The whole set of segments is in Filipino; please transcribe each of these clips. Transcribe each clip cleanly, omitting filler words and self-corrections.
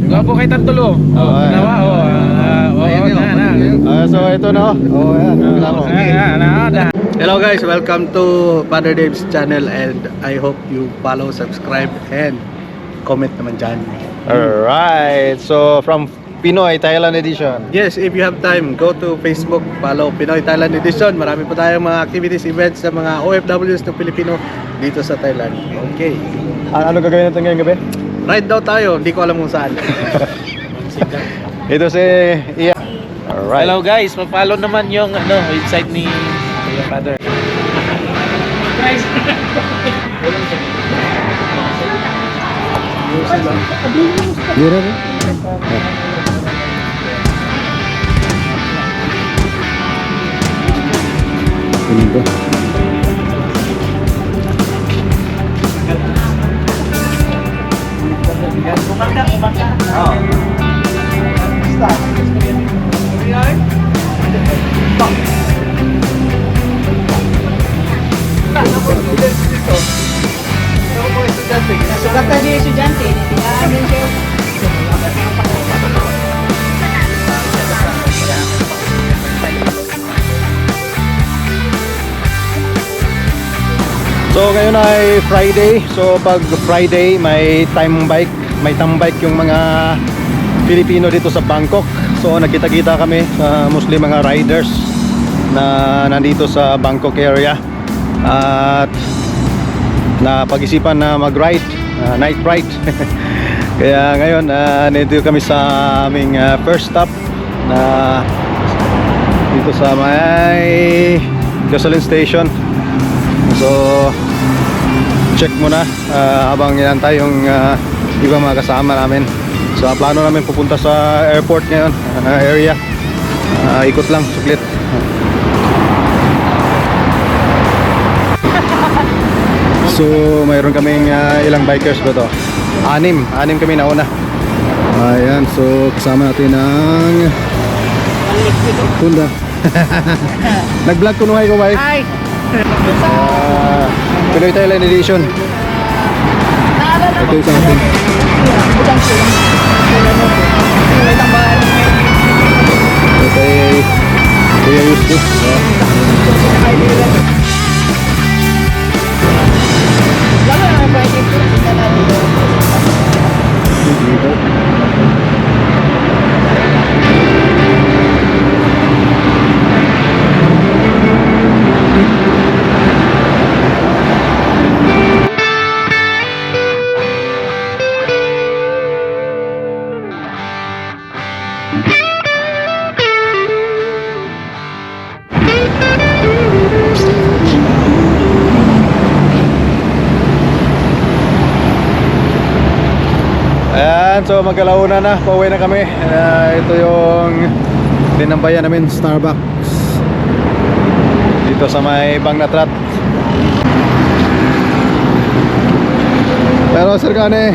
Gapo kay Tantulo. Nawa, So ito na. Hello guys, welcome to Father Dave's channel, and I hope you follow, subscribe, and comment naman dyan. Alright, so from Pinoy Thailand Edition. Yes, if you have time, go to Facebook, follow Pinoy Thailand Edition. Marami pa tayong mga activities, events sa mga OFWs ng Pilipino dito sa Thailand. Okay. Ano gagawin natin ngayong gabi? Ride daw tayo, hindi ko alam kung saan. Ito si Ian. Alright. Hello guys, ma-follow naman yung website ni Father. Guys. Sugatan dia estudiante. So ngayon ay Friday. So pag Friday may tambike yung mga Pilipino dito sa Bangkok. So nagkita-kita kami sa mostly mga riders na nandito sa Bangkok area. At napag-isipan na mag-ride, night ride. Kaya ngayon nandito kami sa aming first stop na dito sa may gasoline station. So check muna habang inantay yung ibang mga kasama namin. So plano namin pupunta sa airport ngayon, area. Ikot lang, suklit. So mayroon kaming ilang bikers ba to? Anim kami nauna. Ayan, so kasama natin ang Honda. Nag-vlog ko ko ba? Hi. Pinoy Thailand Edition. Ito yung sa atin. Ito ay Kuya Yusti. Ayan, so magkalauna na, pauwi na kami. Ito yung dinambayan namin, Starbucks dito sa may Bangnatrat. Pero Sir Gane,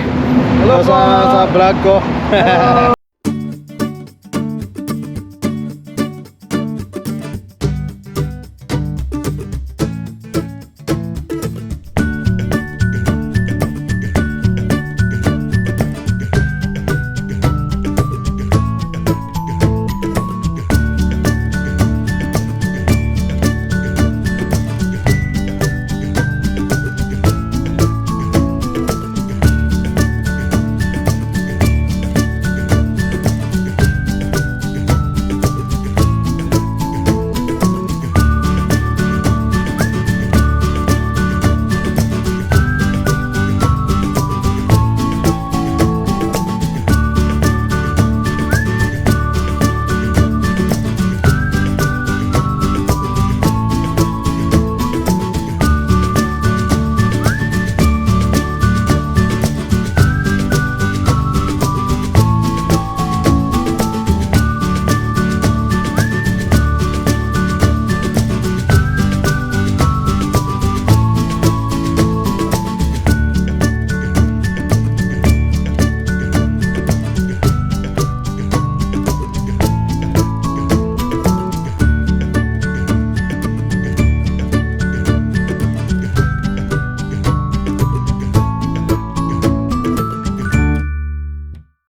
hello sa vlog ko.